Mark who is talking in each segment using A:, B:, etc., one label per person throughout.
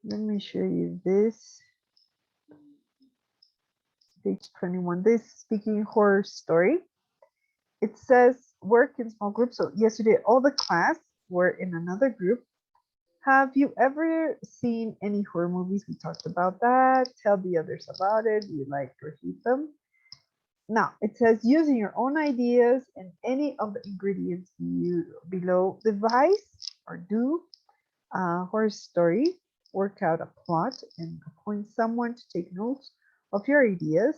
A: Let me show you this. Page 21. This speaking horror story. It says work in small groups. So yesterday, all the class were in another group. Have you ever seen any horror movies? We talked about that. Tell the others about it. Do you like or hate them? Now, it says using your own ideas and any of the ingredients you below, devise or do a horror story, work out a plot, and appoint someone to take notes of your ideas.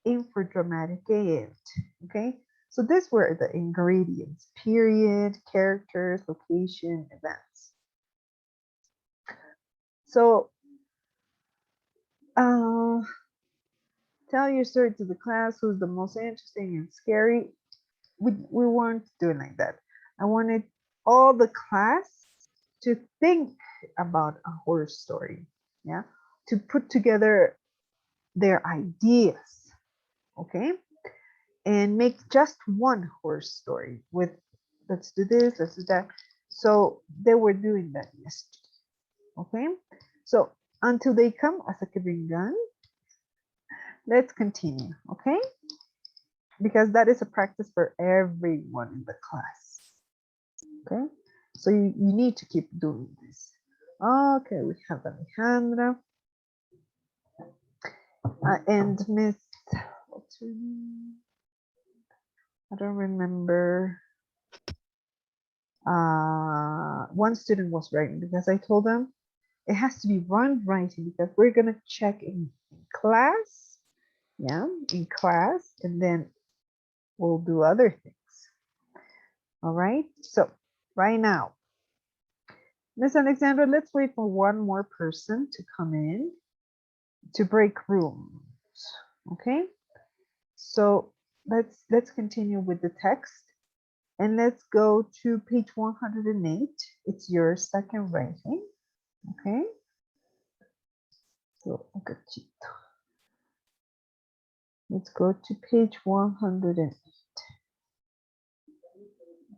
A: Aim for dramatic end. Okay, so these were the ingredients: period, characters, location, events. So, uh, tell your story to the class. Who's the most interesting and scary? We weren't doing like that. I wanted all the class to think about a horror story. Yeah, to put together their ideas. Okay, and make just one horror story with let's do this, let's do that. So they were doing that yesterday. Okay, so until they come as a Kibingan, let's continue. Okay, because that is a practice for everyone in the class. Okay, so you need to keep doing this. Okay, we have Alejandra and Miss, what's her name? I don't remember. One student was writing because I told them it has to be one writing because we're gonna check in class, yeah, in class, and then we'll do other things. All right, so right now, Miss Alexandra, let's wait for one more person to come in to break rooms. Okay, so let's continue with the text and let's go to page 108. It's your second writing. Okay, so let's go to page 108.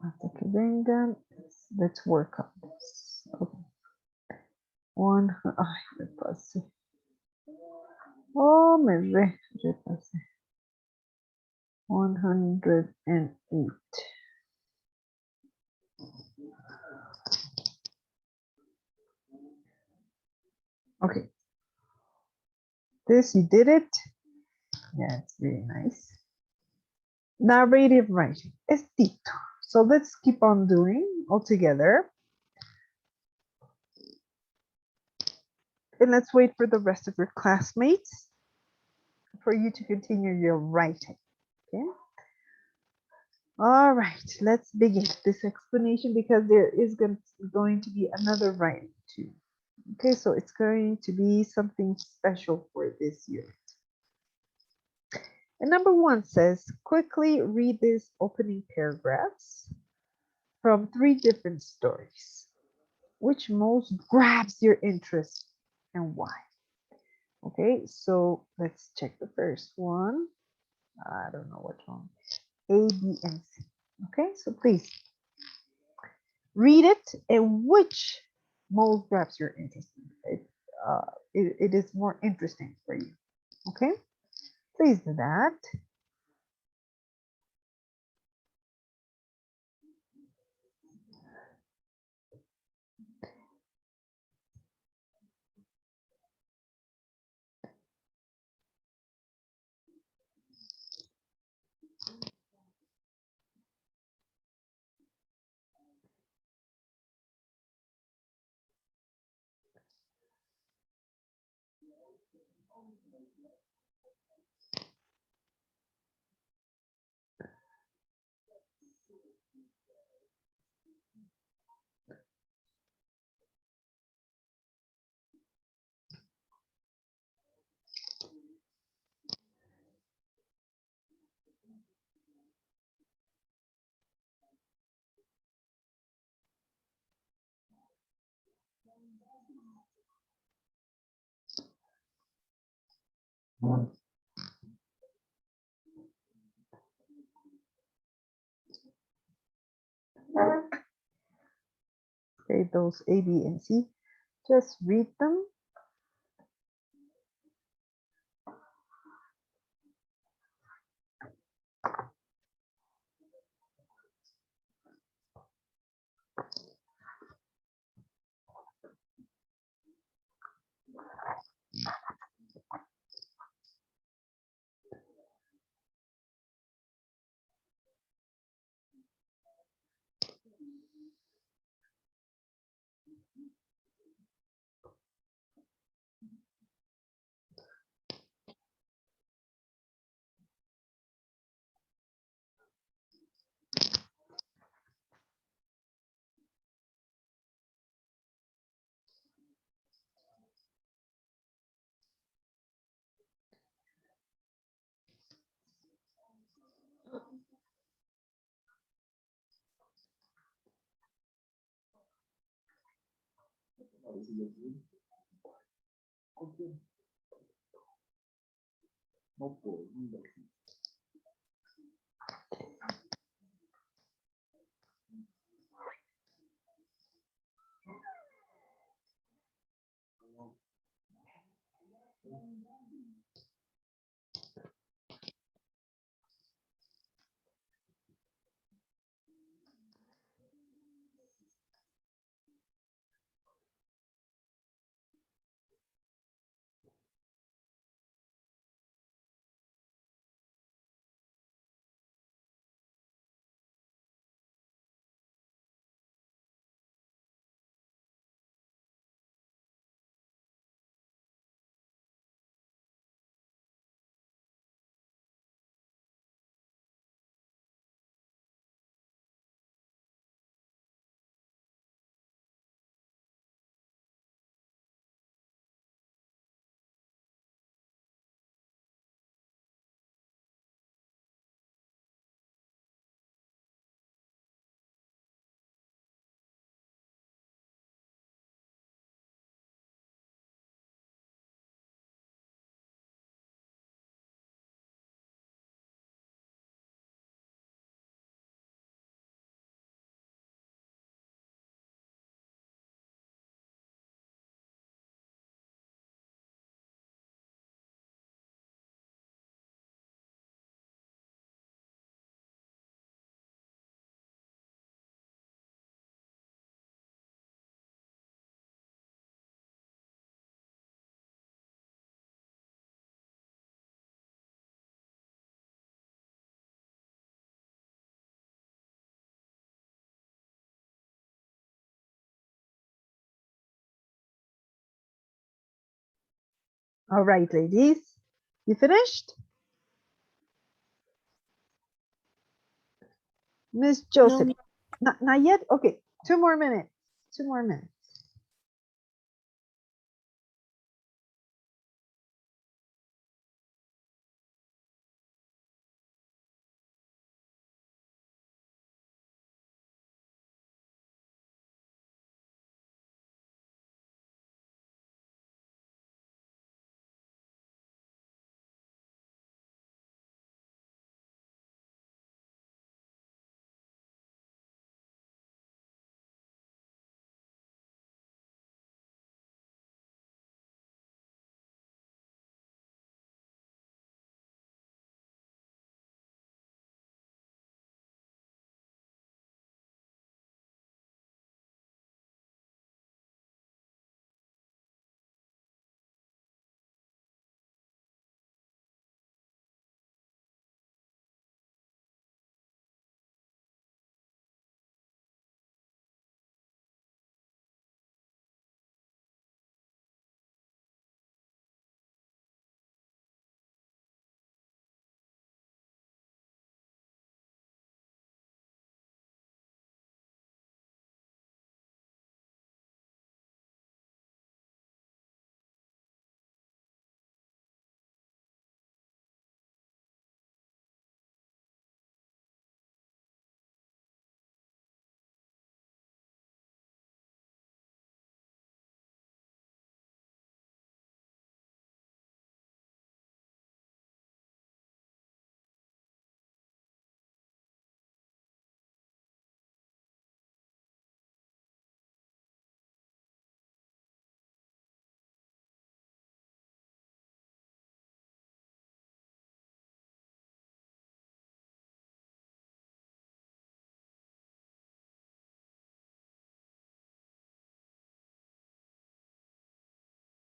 A: Hasta que vengan, let's work on this. Okay. Ay, me pasé. Oh, repasé. 108. Okay. This, you did it. Yeah, it's really nice. Narrative writing. Estito. So let's keep on doing all together. And let's wait for the rest of your classmates for you to continue your writing. Okay. All right, let's begin this explanation because there is going to be another writing too. Okay, so it's going to be something special for this year. And number one says, quickly read these opening paragraphs from 3 different stories. Which most grabs your interest and why? Okay, so let's check the first one. I don't know which one. A, B, and C. Okay, so please read it and which most grabs your interest. It is more interesting for you. Okay, please do that. Okay, those A, B, and C, just read them All right, ladies, you finished? Miss Joseph,
B: No,
A: not yet? Okay, 2 more minutes, 2 more minutes.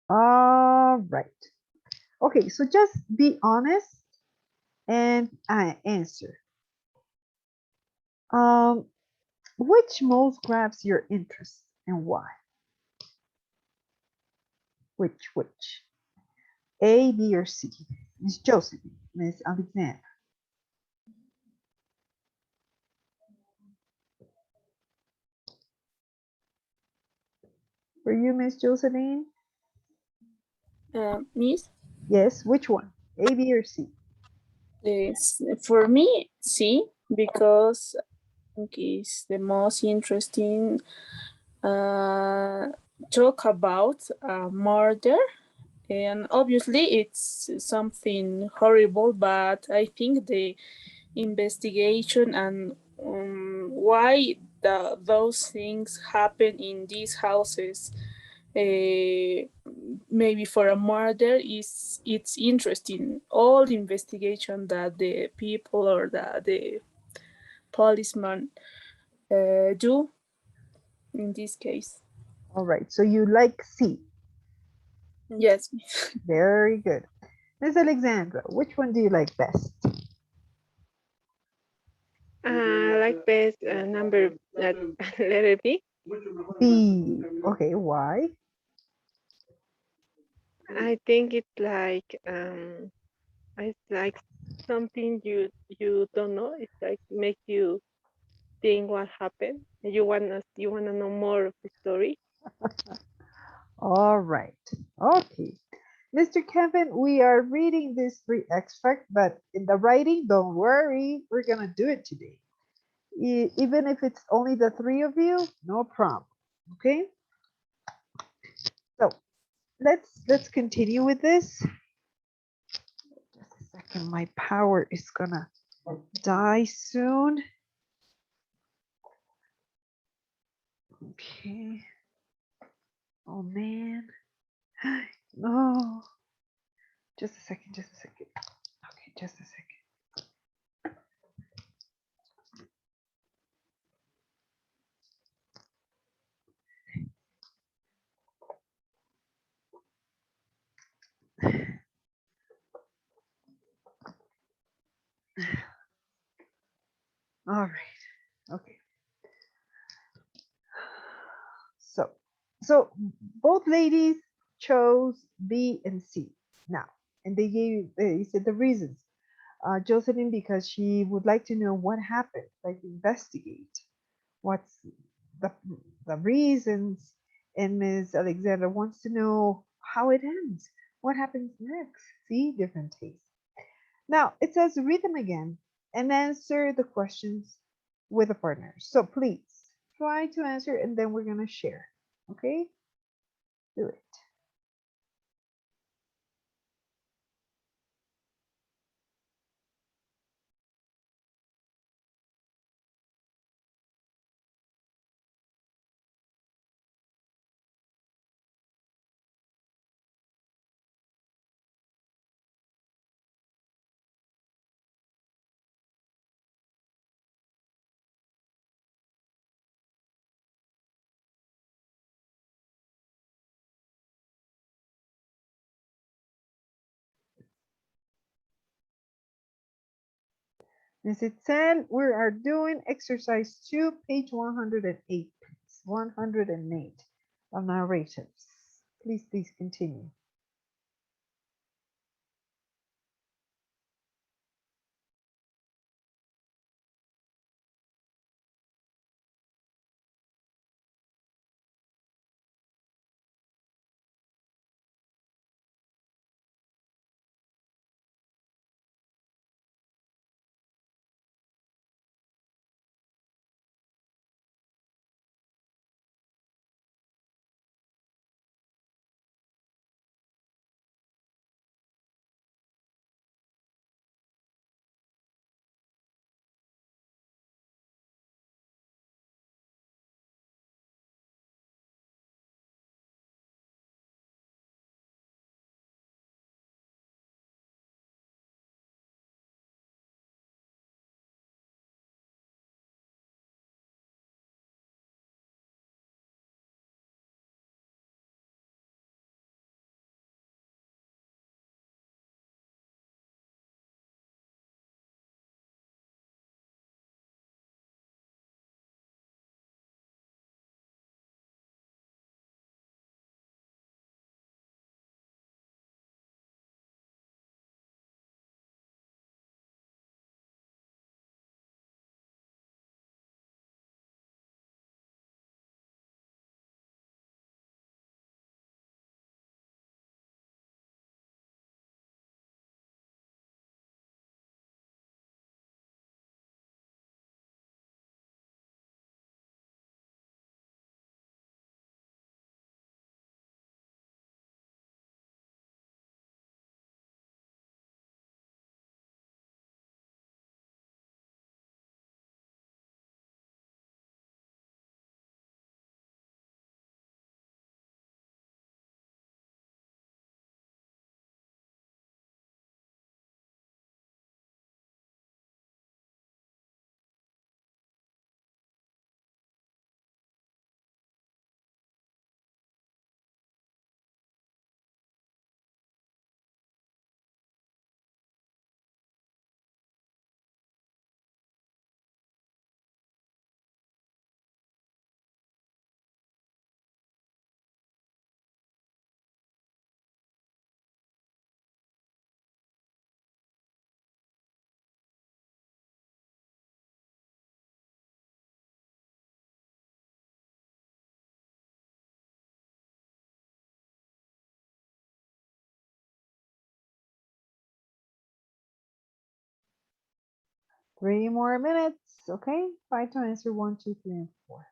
A: All right. Okay, so just be honest and answer. Um, which most grabs your interest and why? Which? A, B, or C? Miss Josephine, Miss Alexander. For you, Miss Josephine?
B: Miss,
A: Yes, which one? A, B, or C?
B: for me, sí, because it's the most interesting talk about a murder, and obviously it's something horrible, but I think the investigation and why those things happen in these houses, uh, maybe for a murder, is it's interesting. All the investigation that the people or the policeman do in this case.
A: All right, so you like C.
B: Yes.
A: Very good. Miss Alexandra, which one do you like best?
C: Like best number letter B.
A: B. Okay, why?
C: I think it's like something you don't know. It's like make you think what happened. You wanna know more of the story.
A: All right. Okay. Mr. Kevin, we are reading this three extract, but in the writing, don't worry, we're gonna do it today. Even if it's only the three of you, no problem. Okay. So let's continue with this. Just a second, my power is gonna die soon. Okay. Oh man. No. Just a second, just a second. Okay, just a second. All right. Okay. So, so both ladies chose B and C now, and they said the reasons. Jocelyn because she would like to know what happened, like investigate what's the the reasons, and Ms. Alexander wants to know how it ends, what happens next. See, different tastes. Now it says read them again and answer the questions with a partner. So please try to answer and then we're gonna share. Okay, do it. As it said, we are doing exercise 2, page 108. 108 of narratives. Please continue. 3 more minutes. Okay, try to answer 1, 2, 3, and 4.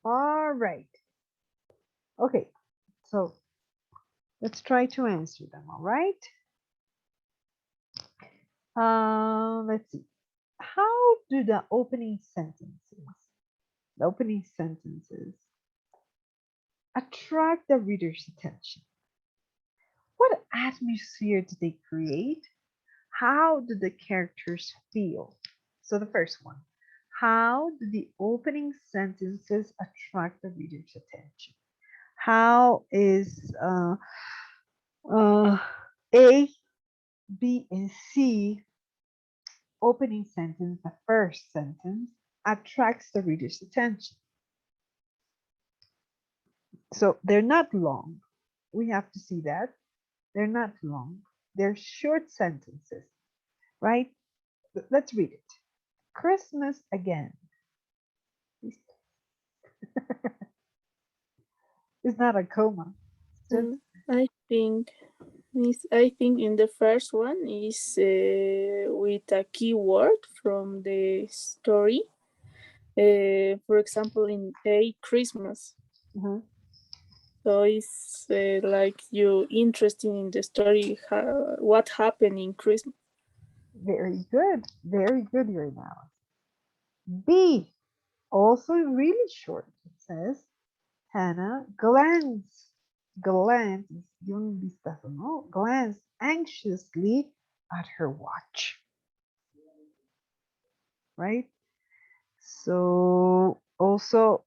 A: All right. Okay, so let's try to answer them. All right. Let's see. How do the opening sentences attract the reader's attention? What atmosphere do they create? How do the characters feel? So the first one, how do the opening sentences attract the reader's attention? How is uh, A, B, and C opening sentence, the first sentence, attracts the reader's attention? So they're not long. We have to see that. They're not long. They're short sentences, right? Let's read it. Christmas again. It's not a coma. It's just
B: Mm, I think I think in the first one is with a keyword from the story. For example, in A Christmas.
A: uh-huh.
B: So it's like you interested in the story, what happened in Christmas.
A: Very good. Very good, your analysis. B, also really short. It says Hannah glanced, de un vistazo, no? Glanced anxiously at her watch, right? So also,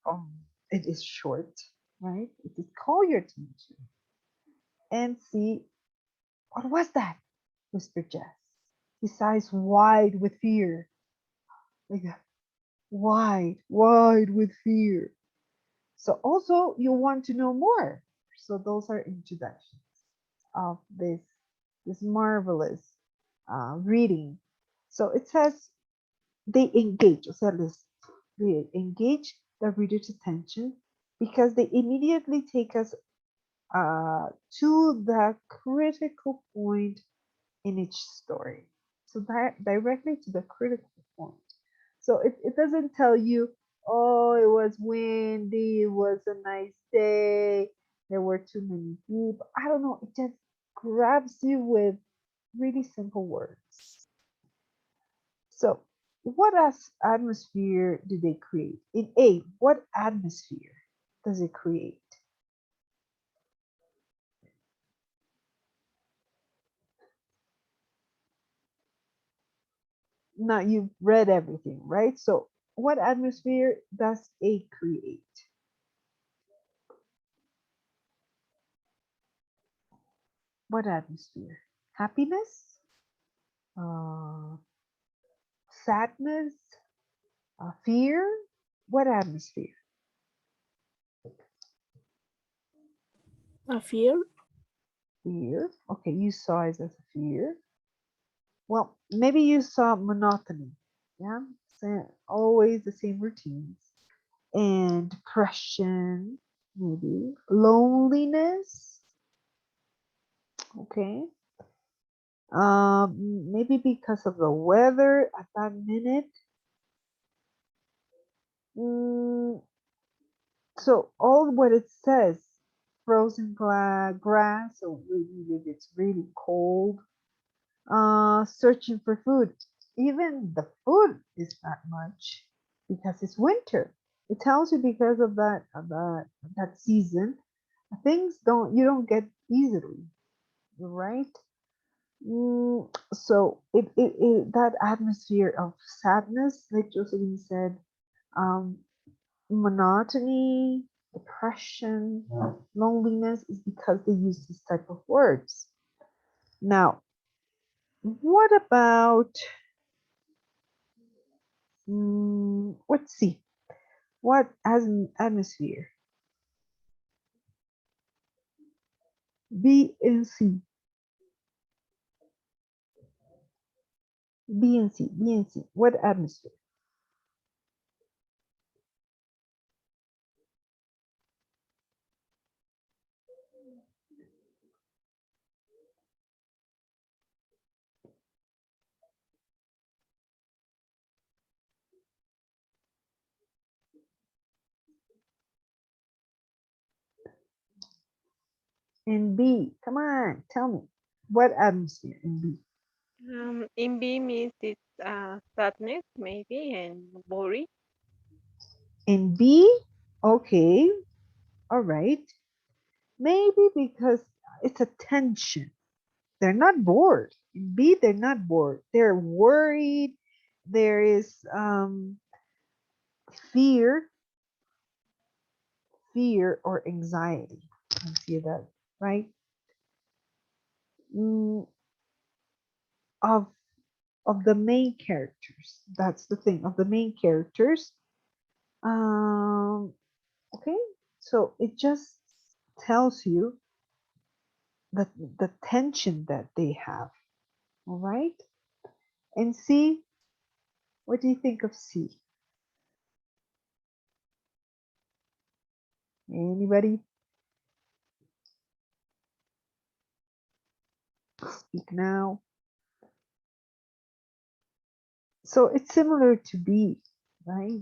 A: it is short, right? It is call your attention and see what was that? Whispered Jess. His eyes wide with fear, like wide with fear. So also you want to know more. So those are introductions of this marvelous reading. So it says they engage, o sea, they engage the reader's attention because they immediately take us to the critical point in each story. So that directly to the critical point. So it doesn't tell you, oh, it was windy, it was a nice day, there were too many people. I don't know. It just grabs you with really simple words. So, what atmosphere do they create? In A, what atmosphere does it create? Now you've read everything, right? So what atmosphere does A create? What atmosphere? Happiness? Uh, sadness? Fear? What atmosphere?
B: A fear.
A: Fear. Okay, you saw it as a fear. Well, maybe you saw monotony. Yeah, so always the same routines. And depression, maybe. Loneliness. Okay. Maybe because of the weather at that minute. Mm, so all what it says, frozen grass, or maybe if it's really cold, searching for food. Even the food is not much because it's winter. It tells you because of that season, things you don't get easily, right? So that atmosphere of sadness, like Josephine said, um, monotony, depression, loneliness is because they use this type of words. Now, what about, let's see, what as an atmosphere? B and C, B and C, B and C. What atmosphere? And B, come on, tell me. What atmosphere in B?
C: In B means it's sadness, maybe, and worry.
A: In B, okay, all right. Maybe because it's a tension. They're not bored. In B, they're not bored. They're worried. There is fear, fear or anxiety. I see that, right? Mm, of of the main characters. That's the thing of the main characters. Um, okay, so it just tells you that the tension that they have. All right, and C, what do you think of C? Anybody speak now? So it's similar to B, right?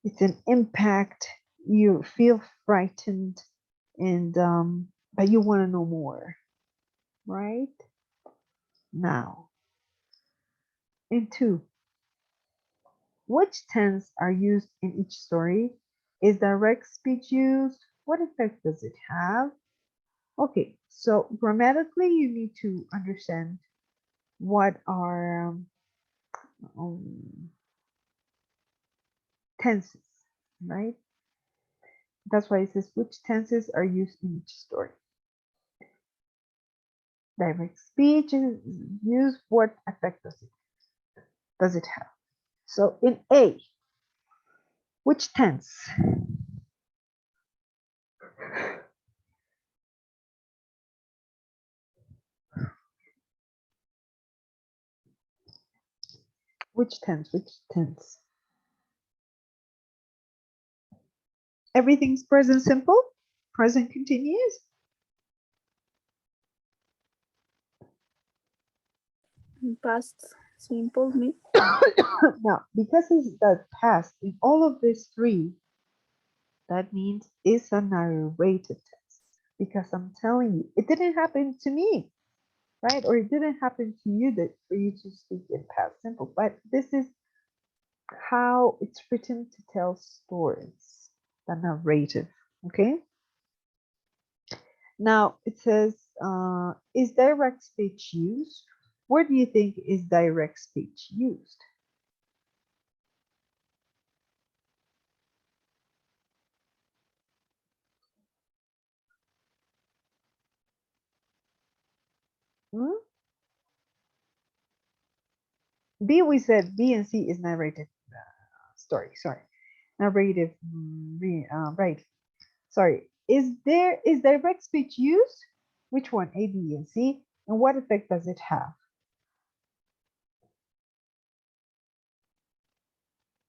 A: It's an impact. You feel frightened, and but you want to know more, right? Now, in two, which tense are used in each story? Is direct speech used? What effect does it have? Okay, so grammatically, you need to understand what are um, tenses, right? That's why it says which tenses are used in each story. Direct speech is used. What effect does it have? So in A, which tense? Which tense? Which tense? Everything's present simple, present continuous.
B: Past simple. Me.
A: Now, because it's the past in all of these three, that means it's a narrated tense. Because I'm telling you, it didn't happen to me, right? Or it didn't happen to you that for you to speak in past simple. But this is how it's written to tell stories, the narrative. Okay. Now it says, is direct speech used? Where do you think is direct speech used? Hmm? B, we said B and C is narrated story. Sorry, narrative. Right. Sorry. Is direct speech used? Which one? A, B, and C. And what effect does it have?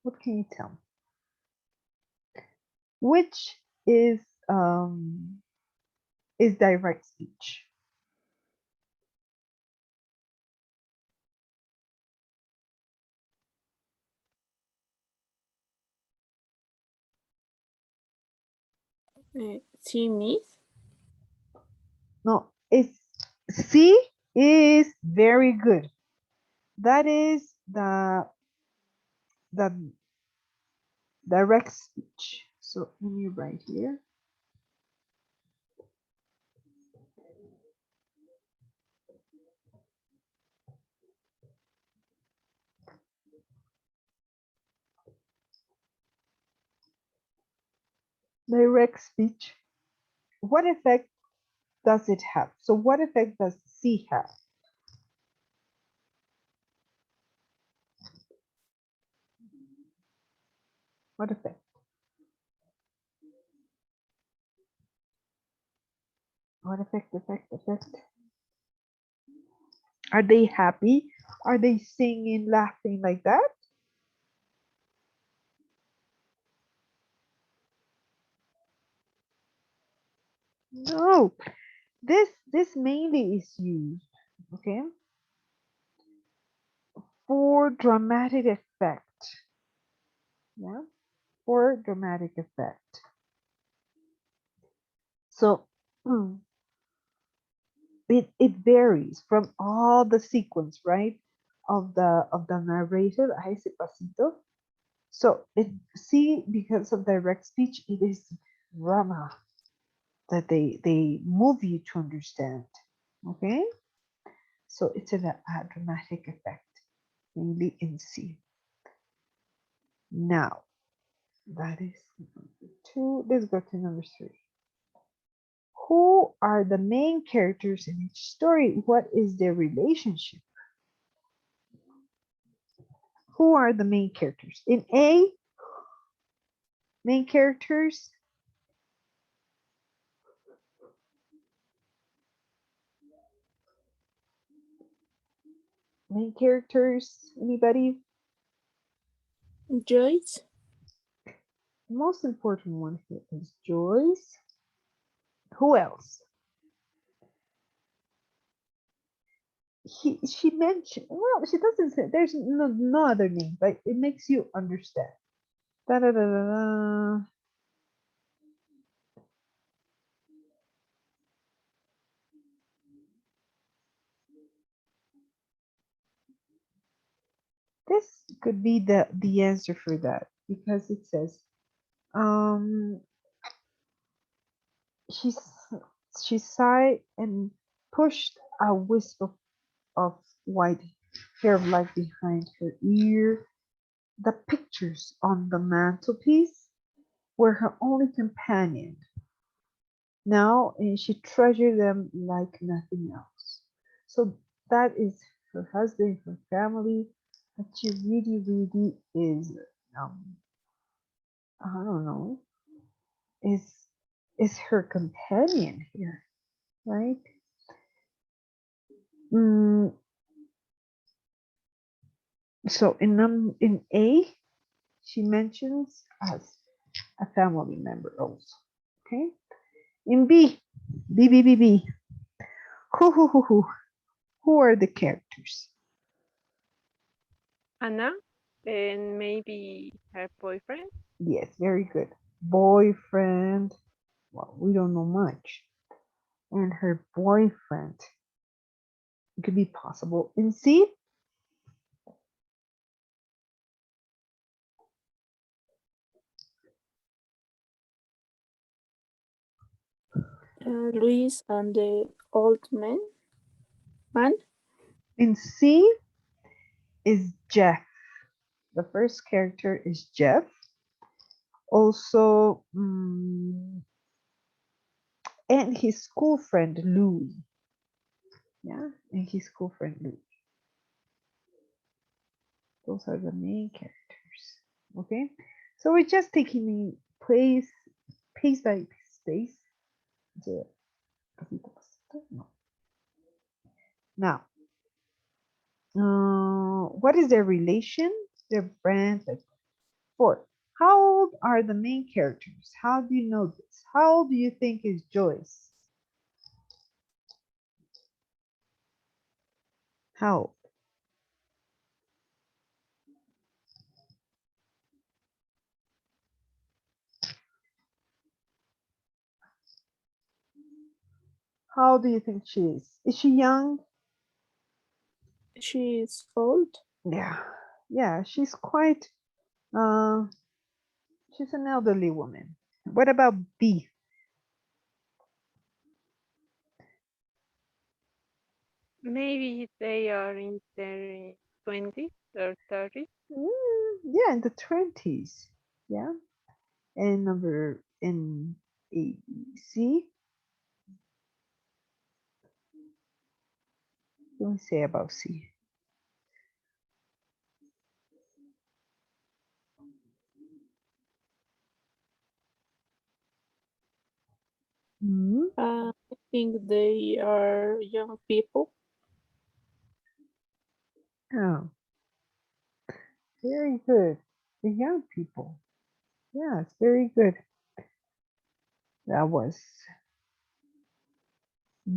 A: What can you tell me? Which is direct speech?
B: See me?
A: No, it's C is very good. That is the direct speech. So let me write here. Direct speech. What effect does it have? So what effect does C have? What effect? What effect? Are they happy? Are they singing, laughing like that? No. This mainly is used, okay, for dramatic effect. Yeah, for dramatic effect. So it varies from all the sequence, right? Of the narrative, ay, ese pasito. So it see because of direct speech, it is drama that they move you to understand. Okay, so it's a dramatic effect, mainly in C. Now that is number two. Let's go to number three. Who are the main characters in each story? What is their relationship? Who are the main characters? In A, main characters, anybody?
B: Joyce?
A: The most important one here is Joyce. Who else? She mentioned, well, she doesn't say, there's no other name, but it makes you understand. Da, da, da, da, da. This could be the answer for that because it says um she she sighed and pushed a wisp of white hair light behind her ear. The pictures on the mantelpiece were her only companion now, and she treasured them like nothing else. So that is her husband, her family, but she really, really is I don't know, is her companion here, right? Mm, so in A, she mentions as a family member also. Okay. In B, B. Who? Who are the characters?
C: Anna and maybe her boyfriend.
A: Yes, very good. Boyfriend. Well, we don't know much. And her boyfriend. It could be possible. In C,
B: Luis and the old man?
A: In C is Jeff. The first character is Jeff. Also, and his school friend Louis. Yeah, and his school friend Louis. Those are the main characters. Okay, so we're just taking it piece by piece. So, no. Now, what is their relation? Their brand. Like, four. How old are the main characters? How do you know this? How old do you think is Joyce? How old? How old do you think she is? Is she young?
B: She is old.
A: Yeah, yeah, she's quite. Uh, she's an elderly woman. What about B?
C: Maybe they are in their 20s or 30s.
A: Yeah, in the 20s. Yeah, and number in A, B, C. What do we say about C? Hmm.
B: I think they are young people.
A: Oh, very good. The young people. Yes, very good. That was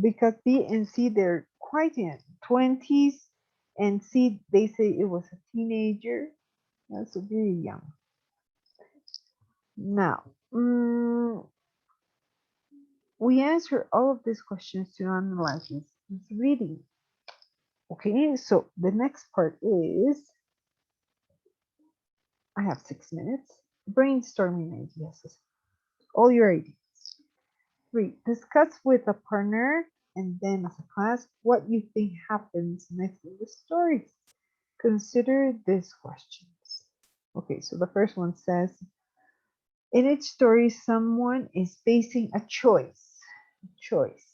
A: because B and C they're quite in 20s, and C they say it was a teenager. That's very young. Now, we answer all of these questions to analyze this reading. Okay, so the next part is I have 6 minutes. Brainstorming ideas. All your ideas. 3. Discuss with a partner and then as a class what you think happens next in the story. Consider these questions. Okay, so the first one says in each story, someone is facing a choice. Choice.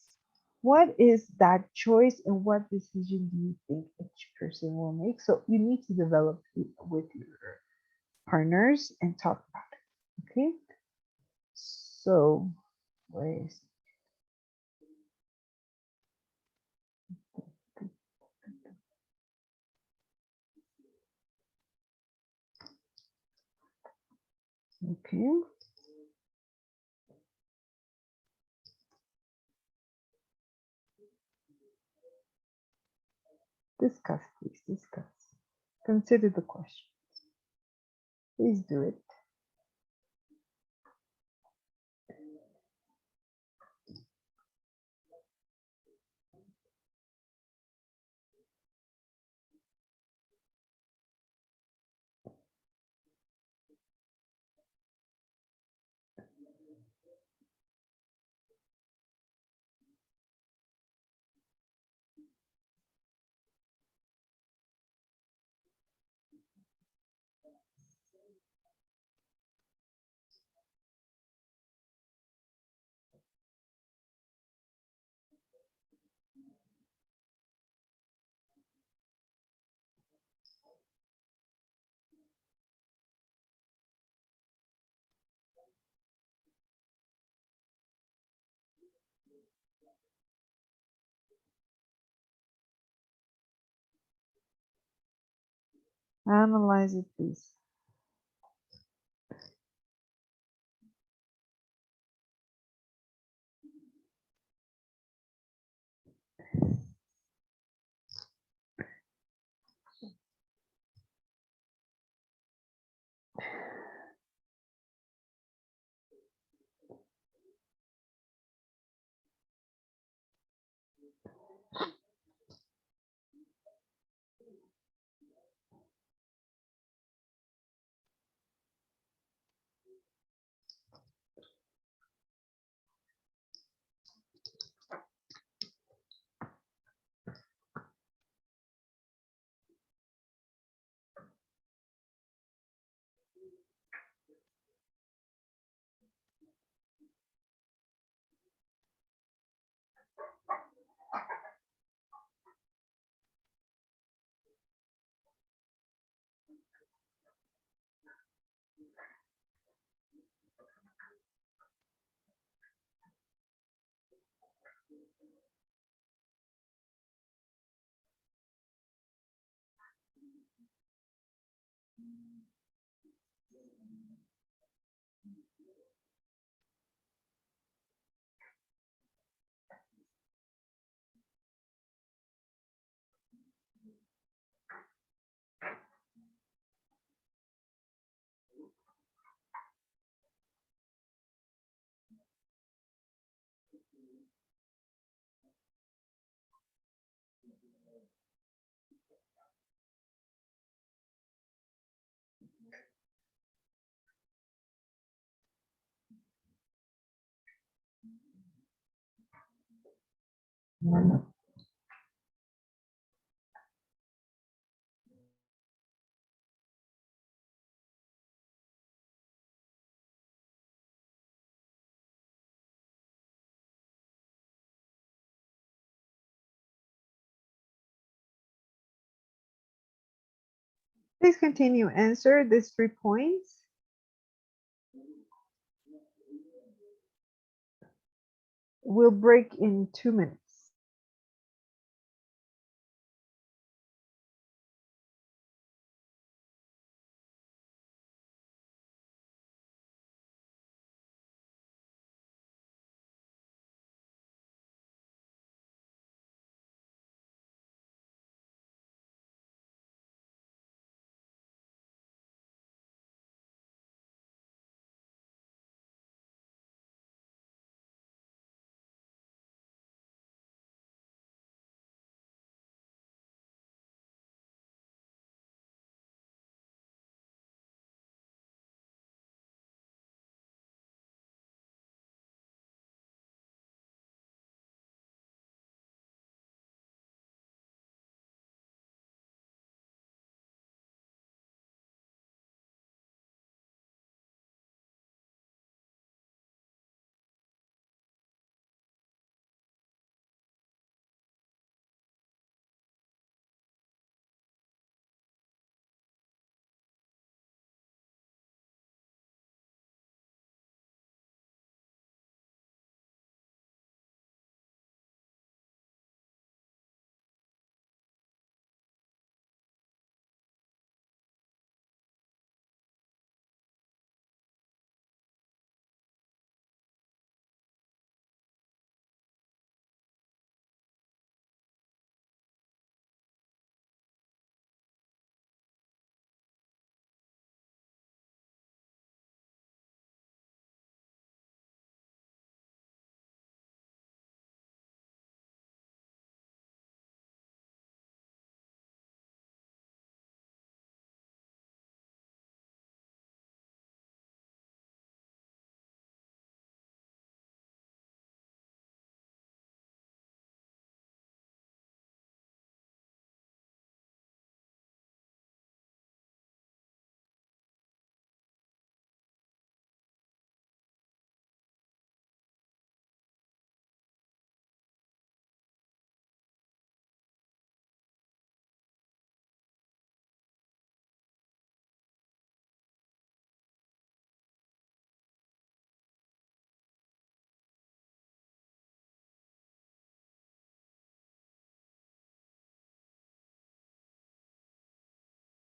A: What is that choice and what decision do you think each person will make? So you need to develop it with your partners and talk about it. Okay. So where is okay? Discuss, please discuss. Consider the question. Please do it. Analyze it, please. Please continue. Answer these 3 points. We'll break in 2 minutes.